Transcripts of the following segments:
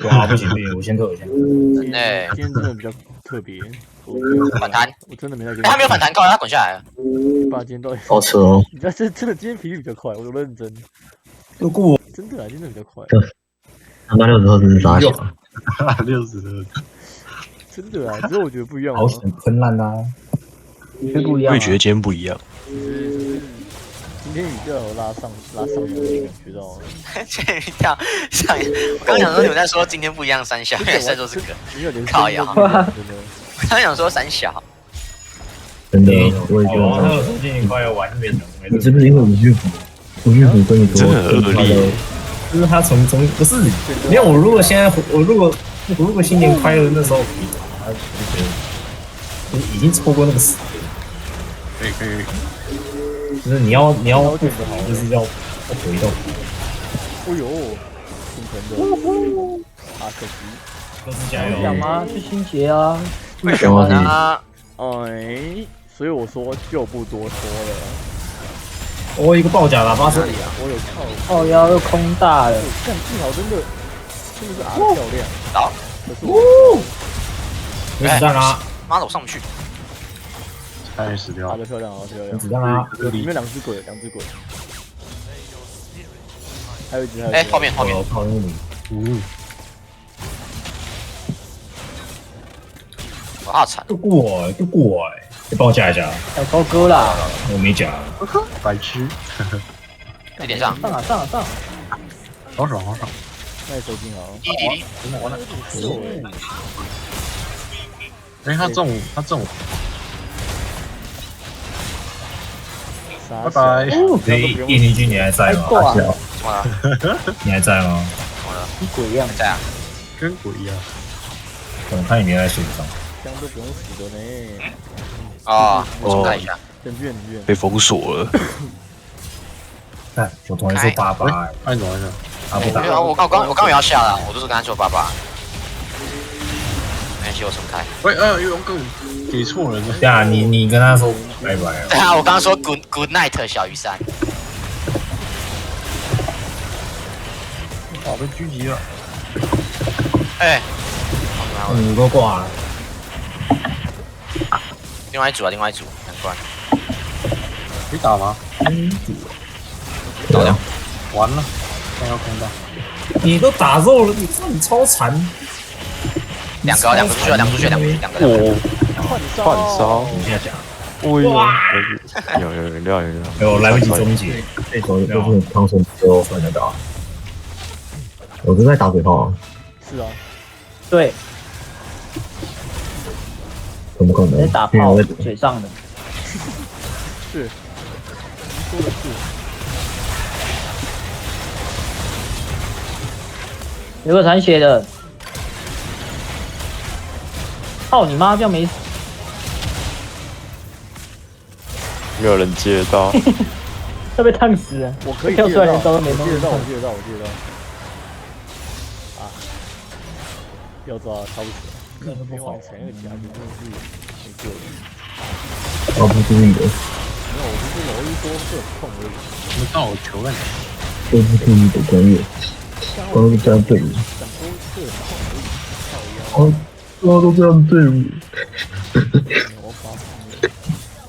哇，不行不行，我先退。哎，今天真的比较特别，反弹，我真的没在跟。他没有反弹高，他滚下来了。爸，今天到底好扯哦！你知道真的今天频率比较快，我认真。又过真的啊，真的比较快。他妈60赫兹是啥小？60赫兹。真的啊，只是我觉得不一样。好险喷烂啊！是不一样。我也觉得今天不一样。就是今天雨调有拉上来的感觉到吗？今天雨调上，我刚想说你们在说今天不一样三小，原来在说这个。靠呀！我刚想说三小。真的，我也觉王特得。说今年快要完美了，你是不是因为吴俊甫跟你说真的很恶劣？就是他从不是，因为我如果新年快乐那时候，他就觉得就是已经错过那个时代。可以。就是你要对付好，就是要回到。哎呦，挺疼的。啊，可惜。各自加油！讲吗？去新杰啊！为什么呢？哎，所以我说就不多说了。我一个爆甲喇叭车，我有靠腰又空大了。看幸好真的是啊漂亮。好。可是我。有子弹啊！妈的，我上不去。差点死掉。打得漂亮，好漂亮。有子弹啊！里面两只鬼。还有一只。哎，后面。我靠，那你。我好惨。都过你帮我加一下。小高哥啦，我没加。白痴。一点上。上啊！好爽。那手劲好。1-0。真的完了。哎，他中。拜拜。叶宁君，你还在吗？你还在吗？跟鬼一样。在啊。跟鬼一样。我看你没在水上。枪都不用死的呢。啊，我重看一下。等远。被封锁了。看，我同学说88，按怎么按？他不打。我刚也要下了，我就是跟他说88。没关系，我重开。喂，有个给错人了。对啊，你跟他说拜拜。对啊，我刚刚说 good night 小雨伞。被狙击了。哎。你都挂了。另外一组，难怪。可以打吗？打掉。完了，现在要空到。你都打肉了，你超残。两个出去了。换烧。你现在讲。有来不及终结。这头就是汤神就算得到。我是在打嘴炮啊。是啊。对。怎么可能？在打炮，嘴上的。是。说的是。有个残血的。操你妈！这样没死。没有人接得到。会被烫死了。我可以跳出来连刀都没接得到。啊！要抓差不多。别往前一夹，真的是没救了。我不注意的。没有，我就是容易多射痛而已。没到我球了。我不注意的专业。都是这样对你。都这样对你。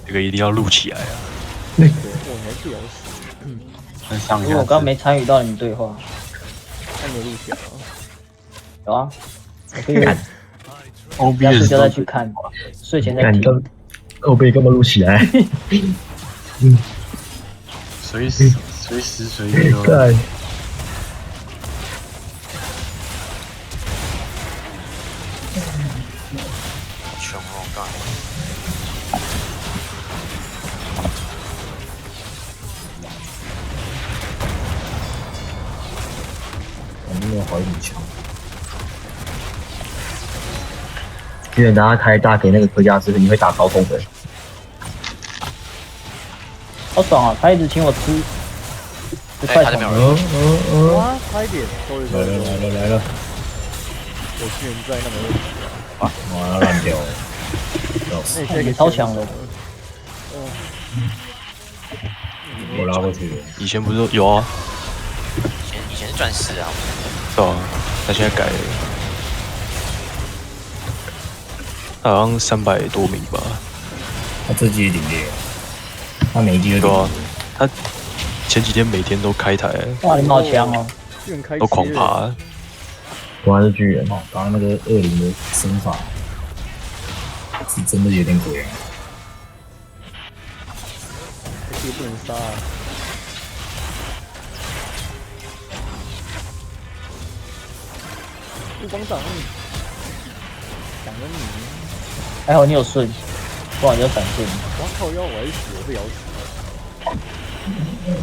这个一定要录起来啊！我还是有死。因为我刚没参与到你们对话。那你有录起来吗？有啊，我可以看。OB 要睡觉再去看，睡前再听。后背干嘛录起来？随时随地都。对。穷哦，干。我们没有好一点强。既然大家开大给那个科加斯，你会打高空的。好爽啊！他一直请我吃。快点！哇，快点！来了！我居然在那么哇，烂掉了！你超强的。我拉过去。以前不是有啊？以前是钻石啊。对啊，他现在改了，他好像300多名吧。他这季也顶烈，他每一季都对啊，他前几天每天都开台，哇，你们好强哦！巨人开都狂爬。果然是巨人，哦，刚刚那个20的身法是真的有点鬼啊！这个不能杀啊！不帮挡，挡了你！还好你有顺，不然就闪顺。哇靠腰，我还死了，被咬死了。